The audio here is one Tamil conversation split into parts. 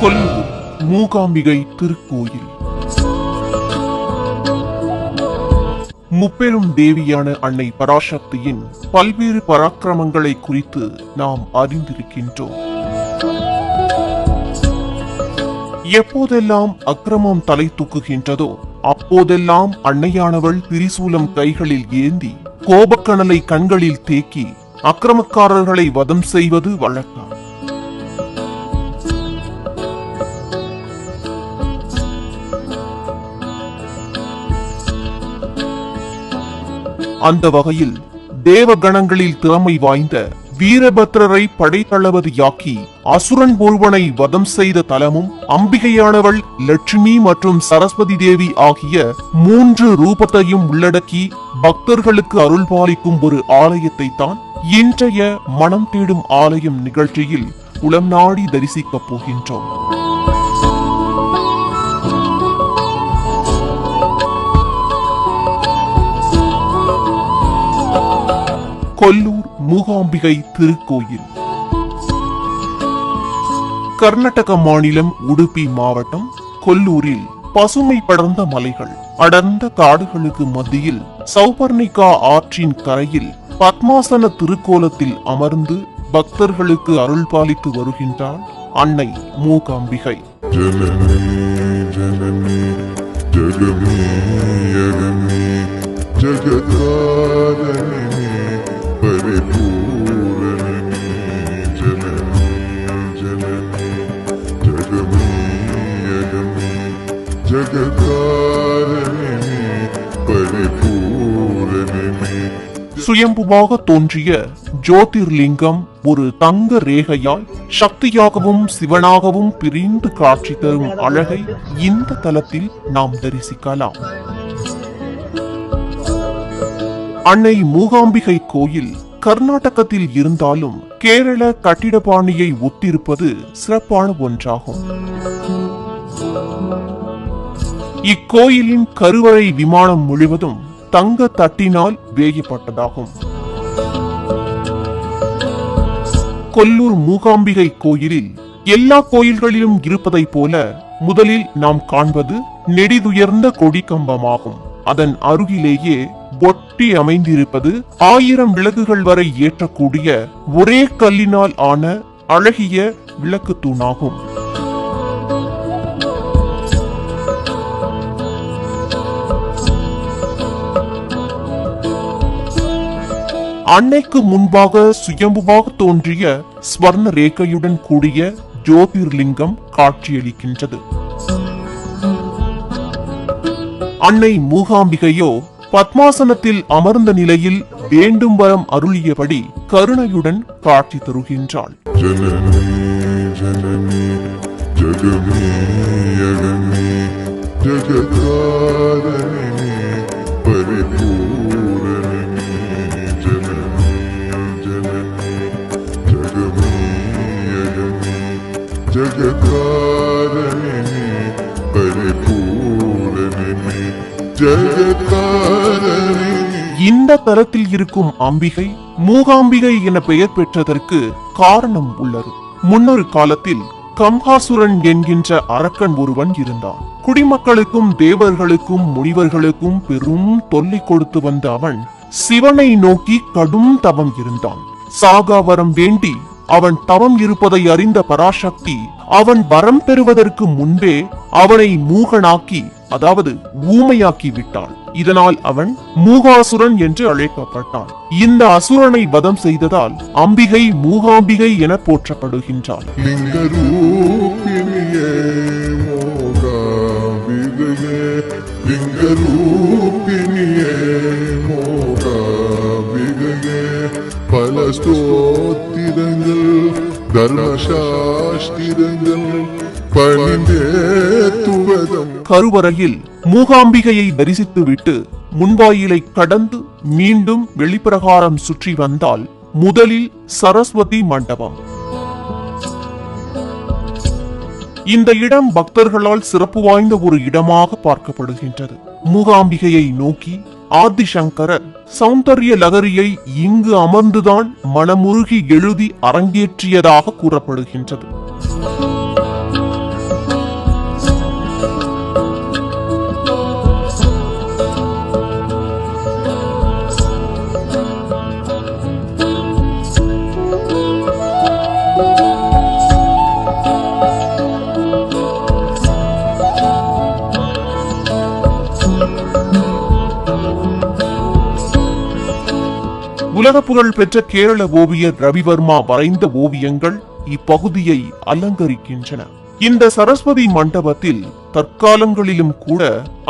கொல்லூர் மூகாம்பிகை திருக்கோயில். முப்பெரும் தேவியான அன்னை பராசக்தியின் பல்வேறு பராக்கிரமங்களை குறித்து நாம் அறிந்திருக்கின்றோம். எப்போதெல்லாம் அக்கிரமம் தலை தூக்குகின்றதோ அப்போதெல்லாம் அன்னையானவள் திரிசூலம் கைகளில் ஏந்தி கோபக்கணலை கண்களில் தேக்கி அக்கிரமக்காரர்களை வதம் செய்வது வழக்கம். அந்த வகையில் தேவகணங்களில் திறமை வாய்ந்த வீரபத்ரரை படைத்தளபதியாக்கி அசுரன் ஒருவனை வதம் செய்த தலமும் அம்பிகையானவள் லட்சுமி மற்றும் சரஸ்வதி தேவி ஆகிய 3 ரூபத்தையும் உள்ளடக்கி பக்தர்களுக்கு அருள்பாலிக்கும் ஒரு ஆலயத்தை தான் இன்றைய மனம் தேடும் ஆலயம் நிகழ்ச்சியில் உளம் நாடி தரிசிக்கப் போகின்றோம். கொல்லூர் மூகாம்பிகை திருக்கோயில். கர்நாடக மாநிலம் உடுப்பி மாவட்டம் கொல்லூரில் பசுமை படர்ந்த மலைகள், அடர்ந்த காடுகளுக்கு மத்தியில் சௌபர்ணிகா ஆற்றின் கரையில் பத்மாசன திருக்கோலத்தில் அமர்ந்து பக்தர்களுக்கு அருள் பாலித்து வருகின்றாள் அன்னை மூகாம்பிகை. சுயம்புவாக தோன்றிய ஜோதிர்லிங்கம் ஒரு தங்க ரேகையால் சக்தியாகவும் சிவனாகவும் பிரிந்து காட்சி தரும் அழகை இந்த தலத்தில் நாம் தரிசிக்கலாம். அன்னை மூகாம்பிகை கோயில் கர்நாடகத்தில் இருந்தாலும் கேரள கட்டிடபாணியை ஒத்திருப்பது சிறப்பான ஒன்றாகும். இக்கோயிலின் கருவறை விமானம் முழுவதும் தங்க தட்டினால் வேயப்பட்டதாகும். கொல்லூர் மூகாம்பிகை கோயிலில் எல்லா கோயில்களிலும் இருப்பதை போல முதலில் நாம் காண்பது நெடிதுயர்ந்த கொடி கம்பமாகும். அதன் அருகிலேயே ஒட்டி அமைந்திருப்பது 1000 விளக்குகள் வரை ஏற்றக்கூடிய ஒரே கல்லினால் ஆன அழகிய விளக்கு தூணாகும். அன்னைக்கு முன்பாக சுயம்புவாக தோன்றிய ஸ்வர்ண ரேகையுடன் கூடிய ஜோதிர்லிங்கம் காட்சியளிக்கின்றது. அன்னை மூகாம்பிகையோ பத்மாசனத்தில் அமர்ந்த நிலையில் வேண்டும் வரம் அருளியபடி கருணையுடன் காட்சி தருகின்றாள். இந்த தலத்தில் இருக்கும் அம்பிகை மூகாம்பிகை என பெயர் பெற்றதற்கு காரணம் உள்ளது. முன்னொரு காலத்தில் கம்ஹாசுரன் என்கின்ற அரக்கன் ஒருவன் இருந்தான். குடிமக்களுக்கும் தேவர்களுக்கும் முனிவர்களுக்கும் பெரும் தொல்லை கொடுத்து வந்த அவன் சிவனை நோக்கி கடும் தவம் இருந்தான். சாகாவரம் வேண்டி அவன் தவம் இருப்பதை அறிந்த பராசக்தி அவன் வரம் பெறுவதற்கு முன்பே அவனை மூகனாக்கி, அதாவது ஊமையாக்கி விட்டாள். இதனால் அவன் மூகாசுரன் என்று அழைக்கப்பட்டான். இந்த அசுரனை வதம் செய்ததால் அம்பிகை மூகாம்பிகை என போற்றப்படுகின்றாள். பல ஸ்தோத்திரங்கள் தர்மசாஸ்திரங்கள் பணிந்தேத்துவதம். கருவறையில் மூகாம்பிகையை தரிசித்துவிட்டு முன்வாயிலை கடந்து மீண்டும் வெளிப்பிரகாரம் சுற்றி வந்தால் முதலில் சரஸ்வதி மண்டபம். இந்த இடம் பக்தர்களால் சிறப்பு வாய்ந்த ஒரு இடமாக பார்க்கப்படுகின்றது. மூகாம்பிகையை நோக்கி ஆதிசங்கரர் சௌந்தர்ய லகரியை இங்கு அமர்ந்துதான் மனமுருகி எழுதி அரங்கேற்றியதாக கூறப்படுகின்றது. உலக புகழ் பெற்ற கேரள ஓவியர் ரவிவர்மா வரைந்த ஓவியங்கள் இப்பகுதியை அலங்கரிக்கின்றன. இந்த சரஸ்வதி மண்டபத்தில் தற்காலங்களிலும் கூட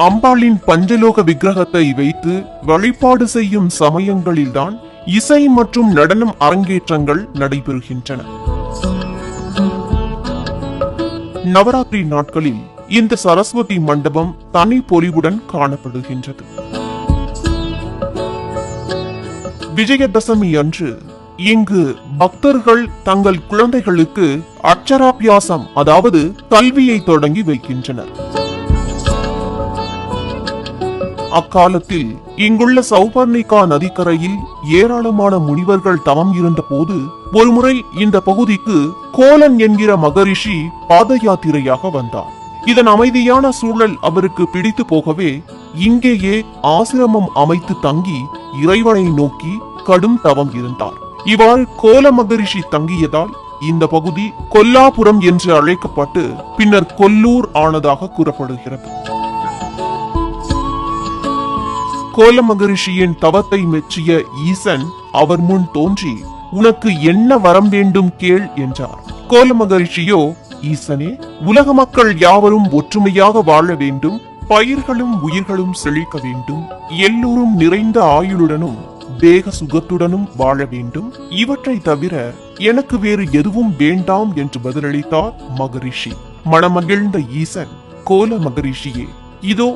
அம்பாளின் பஞ்சலோக விக்கிரகத்தை வைத்து வழிபாடு செய்யும் சமயங்களில்தான் இசை மற்றும் நடனம் அரங்கேற்றங்கள் நடைபெறுகின்றன. நவராத்திரி நாட்களில் இந்த சரஸ்வதி மண்டபம் தனி பொலிவுடன் காணப்படுகின்றது. விஜயதசமி அன்று இங்கு பக்தர்கள் தங்கள் குழந்தைகளுக்கு அட்சராபியாசம் அதாவது கல்வியை தொடங்கி வைக்கின்றனர். அக்காலத்தில் இங்குள்ள சௌபர்ணிகா நதிக்கரையில் ஏராளமான முனிவர்கள் தவம் இருந்த போது ஒருமுறை இந்த பகுதிக்கு கோலன் என்கிற மகரிஷி பாத யாத்திரையாக வந்தார். இதன் அமைதியான சூழல் அவருக்கு பிடித்து போகவே இங்கேயே ஆசிரமம் அமைத்து தங்கி இறைவனை நோக்கி கடும் தவம் இருந்தார். இவ்வாறு கோல மகரிஷி தங்கியதால் இந்த பகுதி கொல்லாபுரம் என்று அழைக்கப்பட்டு பின்னர் கொல்லூர் ஆனதாக கூறப்படுகிறது. கோல மகரிஷியின் தவத்தை மெச்சிய ஈசன் அவர் முன் தோன்றி உனக்கு என்ன வரம் வேண்டும் கேள் என்றார். கோல மகரிஷியோ, ஈசனே, உலக மக்கள் யாவரும் ஒற்றுமையாக வாழ வேண்டும், பயிர்களும் உயிர்களும் செழிக்க வேண்டும், எல்லோரும் நிறைந்த ஆயுளுடனும் தேக சுகத்துடனும் வாழ வேண்டும், இவற்றை தவிர எனக்கு வேறு எதுவும் வேண்டாம் என்று பதிலளித்தார் மகரிஷி. மனமகிழ்ந்த ஈசன், கோல மகரிஷியே, இதோ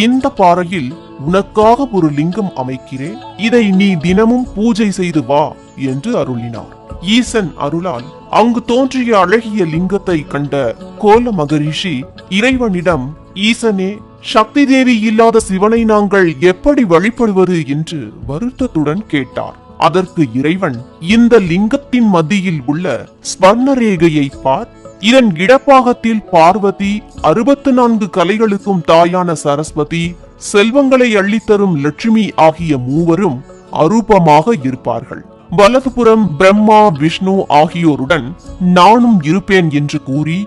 இந்த பாறையில் உனக்காக ஒரு லிங்கம் அமைக்கிறேன், இதை நீ தினமும் பூஜை செய்து வா என்று அருளினார். ஈசன் அருளால் அங்கு தோன்றிய அழகிய லிங்கத்தை கண்ட கோல மகரிஷி இறைவனிடம், ஈசனே, சக்தி தேவி இல்லாத சிவனை நாங்கள் எப்படி வழிபடுவது என்று வருத்தத்துடன் கேட்டார். அதற்கு இறைவன், இந்த லிங்கத்தின் மத்தியில் உள்ள ஸ்வர்ணரேகையை பார், இதன் இடப்பாகத்தில் பார்வதி, 64 கலைகளுக்கும் தாயான சரஸ்வதி, செல்வங்களை அள்ளித்தரும் லட்சுமி ஆகிய மூவரும் அரூபமாக இருப்பார்கள். வலதுபுறம் பிரம்மா, விஷ்ணு ஆகியோருடன் நானும் இருப்பேன் என்று கூறி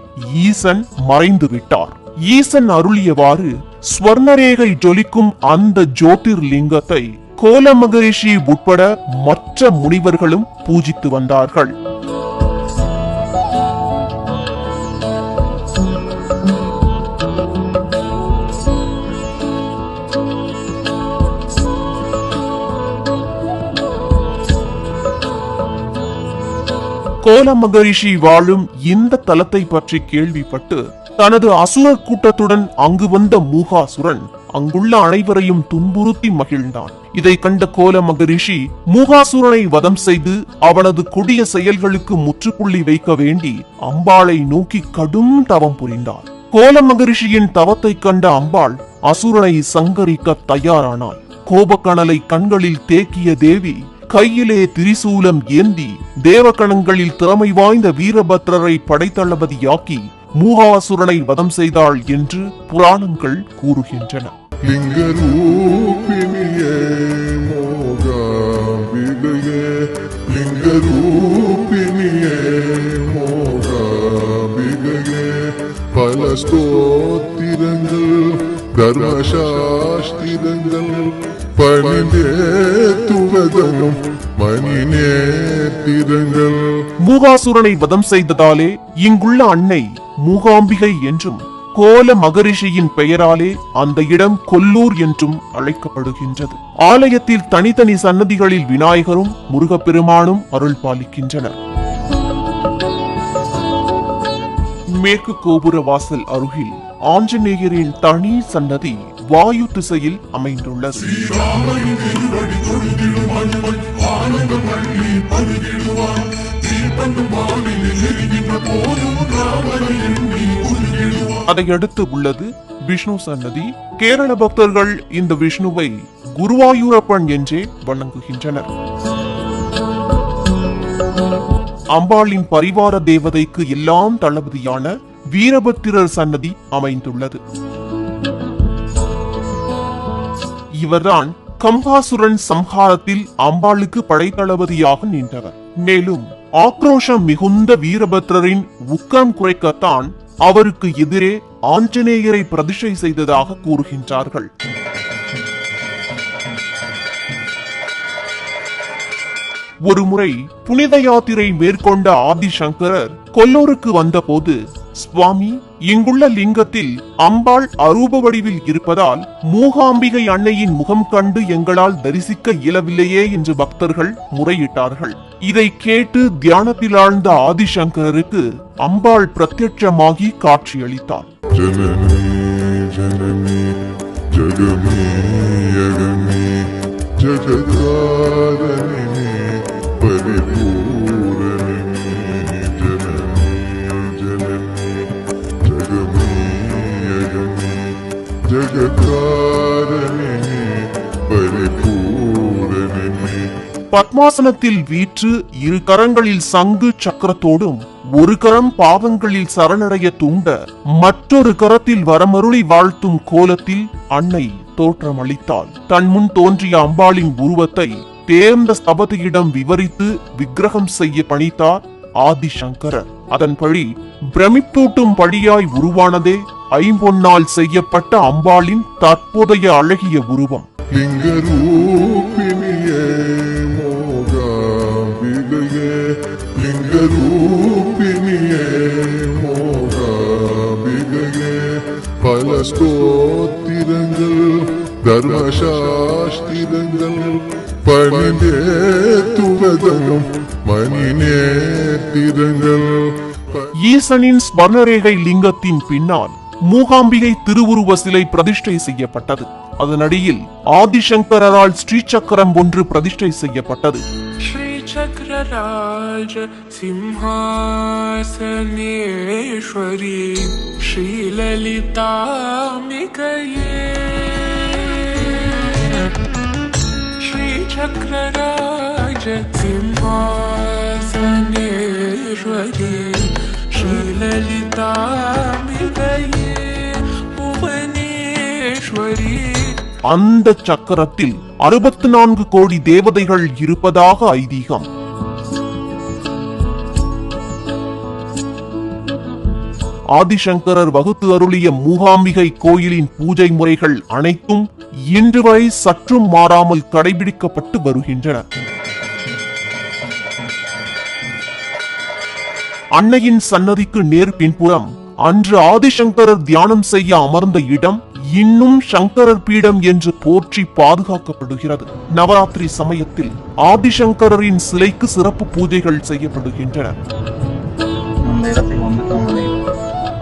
ஈசன் மறைந்து விட்டார். ஈசன் அருளியவாறு ஸ்வர்ணரேகை ஜொலிக்கும் அந்த ஜோதிர்லிங்கத்தை கோல மகரிஷி உட்பட மற்ற முனிவர்களும் பூஜித்து வந்தார்கள். கோல மகரிஷி வாழும் இந்த தலத்தை பற்றி கேள்விப்பட்டு தனது அசுரர் கூட்டத்துடன் அங்கு வந்த மூகாசுரன் அங்குள்ள அனைவரையும் துன்புறுத்தி மகிழ்ந்தான். இதை கண்ட கோல மகரிஷி மூகாசுரனை வதம் செய்து அவனது கொடிய செயல்களுக்கு முற்றுப்புள்ளி வைக்க வேண்டி அம்பாளை நோக்கி கடும் தவம் புரிந்தார். கோல மகரிஷியின் தவத்தை கண்ட அம்பாள் அசுரனை சங்கரிக்க தயாரானாள். கோபக்கணலை கண்களில் தேக்கிய தேவி கையிலே திரிசூலம் ஏந்தி தேவகணங்களில் திறமை வாய்ந்த வீரபத்ரரை படைத்தளபதியாக்கி மூகாசுரனை வதம் செய்தாள் என்று புராணங்கள் கூறுகின்றன. லிங்கரூபிணியே மோகாம்பிகையே, லிங்கரூபிணியே மோகாம்பிகையே, பல ஸ்தோத்திரங்கள் தர்மசாஸ்திரங்கள் பணிந்தேத்துவதும் மணிநேத்திரங்கள். மூகாசுரனை வதம் செய்ததாலே இங்குள்ள அன்னை மூகாம்பிகை என்றும் கோல மகரிஷியின் பெயராலே அந்த இடம் கொல்லூர் என்றும் அழைக்கப்படுகின்றது. ஆலயத்தில் தனித்தனி சன்னதிகளில் விநாயகரும் முருகப்பெருமானும் அருள் பாலிக்கின்றனர். மேற்கு கோபுர வாசல் அருகில் ஆஞ்சநேயரின் தனி சன்னதி வாயு திசையில் அமைந்துள்ளது. அதையடுத்து உள்ளது விஷ்ணு சன்னதி. கேரள பக்தர்கள் இந்த விஷ்ணுவை குருவாயூரப்பன் என்றே வணங்குகின்றனர். அம்பாளின் பரிவார தேவதைக்கு எல்லாம் தளபதியான வீரபத்திரர் சன்னதி அமைந்துள்ளது. இவர்தான் கம்ஹாசுரன் சம்ஹாரத்தில் அம்பாளுக்கு படைத்தளபதியாக நின்றவர். மேலும் ஆக்ரோஷம் மிகுந்த வீரபத்ரரின் உக்கம் குறைக்கத்தான் அவருக்கு எதிரே ஆஞ்சநேயரை பிரதிஷ்டை செய்ததாக கூறுகின்றார்கள். ஒருமுறை புனித யாத்திரை மேற்கொண்ட ஆதிசங்கரர் கொல்லூருக்கு வந்தபோது, சுவாமி, இங்குள்ள லிங்கத்தில் அம்பாள் அரூப வடிவில் இருப்பதால் மூகாம்பிகை அன்னையின் முகம் கண்டு எங்களால் தரிசிக்க இயலவில்லையே என்று பக்தர்கள் முறையிட்டார்கள். இதை கேட்டு தியானத்தில் ஆழ்ந்த ஆதிசங்கரருக்கு அம்பாள் பிரத்யட்சமாகி காட்சியளித்தார். ஜனனி ஜனனி ஜகமே யகமே ஜகதாரணி பரிபூரணி ஜனனி ஜனனி ஜகமே யகமே ஜகதாரணி பரிபூரணி. பத்மாசனத்தில் வீற்று இரு கரங்களில் சங்கு சக்கரத்தோடும் ஒரு கரம் பாவங்களில் சரணடைய தூண்ட மற்றொரு கரத்தில் வரமருளி வாழ்த்தும் கோலத்தில் அன்னை தோற்றமளித்தாள். தன் முன் தோன்றிய அம்பாளின் உருவத்தை தேர்ந்த ஸ்தபதியிடம் விவரித்து விக்கிரகம் செய்ய பணித்தார் ஆதிசங்கரர். அதன்படி பிரமிப்பூட்டும் படியாய் உருவானதே ஐம்பொன்னால் செய்யப்பட்ட அம்பாளின் தற்போதைய அழகிய உருவம். லிங்கரூபிணியே மோகாம்பிகையே லிங்கரூபிணியே மோகாம்பிகையே பல ஸ்தோத்திரங்கள் தர்மசாஸ்திரங்கள் பணிந்தேத்துவதம் மணிநேத்திரங்கள். ஈசனின் ஸ்வர்ணரேகை லிங்கத்தின் பின்னால் மூகாம்பிகை திருவுருவ சிலை பிரதிஷ்டை செய்யப்பட்டது. அதனடியில் ஆதிசங்கரால் ஸ்ரீசக்கரம் ஒன்று பிரதிஷ்டை செய்யப்பட்டது. ஸ்ரீசக்கரராஜ சிம்ஹாசனேஸ்வரி ஸ்ரீலலிதாம்பிகையே ஸ்ரீசக்கரராஜ சிம்ஹாசனேஸ்வரி ஸ்ரீலலிதாம்பிகையே புவனேஸ்வரி. அந்த சக்கரத்தில் 64 கோடி தேவதைகள் இருப்பதாக ஐதீகம். ஆதிசங்கரர் வகுத்து அருளிய மூகாம்பிகை கோயிலின் பூஜை முறைகள் அனைத்தும் இன்று வரை சற்றும் மாறாமல் கடைபிடிக்கப்பட்டு வருகின்றன. அன்னையின் சன்னதிக்கு நேர் பின்புறம் அன்று ஆதிசங்கரர் தியானம் செய்ய அமர்ந்த இடம் இன்னும் சங்கரர் பீடம் என்று போற்றி பாதுகாக்கப்படுகிறது. நவராத்திரி சமயத்தில் ஆதிசங்கரின் சிலைக்கு சிறப்பு பூஜைகள் செய்யப்படுகின்றன.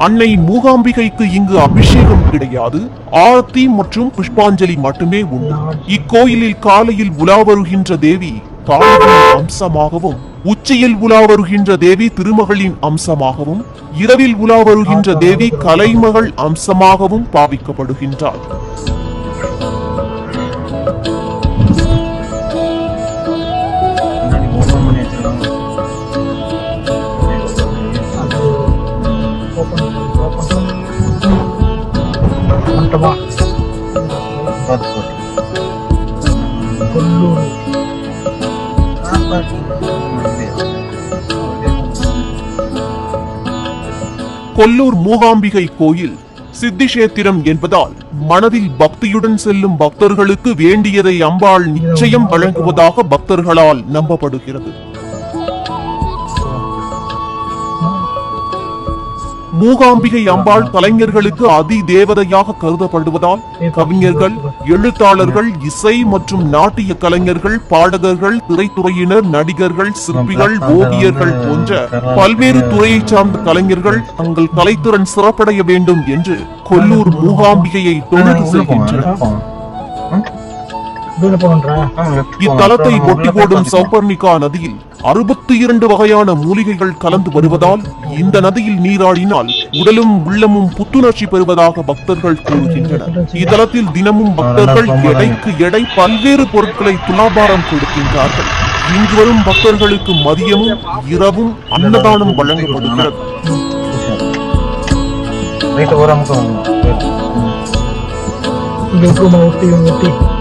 அன்னை மூகாம்பிகைக்கு இங்கு அபிஷேகம் கிடையாது, ஆரத்தி மற்றும் புஷ்பாஞ்சலி மட்டுமே உண்டு. இக்கோயிலில் காலையில் உலா வருகின்ற தேவி காளியின் அம்சமாகவும், உச்சியில் உலா வருகின்ற தேவி திருமகளின் அம்சமாகவும், இரவில் உலா வருகின்ற தேவி கலைமகள் அம்சமாகவும் பாவிக்கப்படுகின்றார். கொல்லூர் மூகாம்பிகை கோயில் சித்திஷேத்திரம் என்பதால் மனதில் பக்தியுடன் செல்லும் பக்தர்களுக்கு வேண்டியதை அம்பாள் நிச்சயம் வழங்குவதாக பக்தர்களால் நம்பப்படுகிறது. மூகாம்பிகை அம்பாள் கலைஞர்களுக்கு அதி தேவதையாக கருதப்படுவதால் கவிஞர்கள், எழுத்தாளர்கள், இசை மற்றும் நாட்டிய கலைஞர்கள், பாடகர்கள், திரைத்துறையினர், நடிகர்கள், சிற்பிகள், ஓவியர்கள் போன்ற பல்வேறு துறையைச் சார்ந்த கலைஞர்கள் தங்கள் கலைத்திறன் சிறப்படைய வேண்டும் என்று கொல்லூர் மூகாம்பிகையை தொழுது செல்கின்றனர். இத்தலத்தை ஒட்டி ஓடும் சௌபர்ணிகா நதியில் 62 வகையான மூலிகைகள் கலந்து வருவதால் இந்த நதியில் நீராடினால் உடலும் உள்ளமும் புத்துணர்ச்சி பெறுவதாக பக்தர்கள் கூறுகின்றனர். இத்தலத்தில் தினமும் பக்தர்கள் எடைக்கு எடை பல்வேறு பொருட்களை துலாபாரம் கொடுக்கின்றார்கள். இங்கு வரும் பக்தர்களுக்கு மதியமும் இரவும் அன்னதானம் வழங்கப்படுகிறது. Dito orang ko. Dito ko mauti yung uti.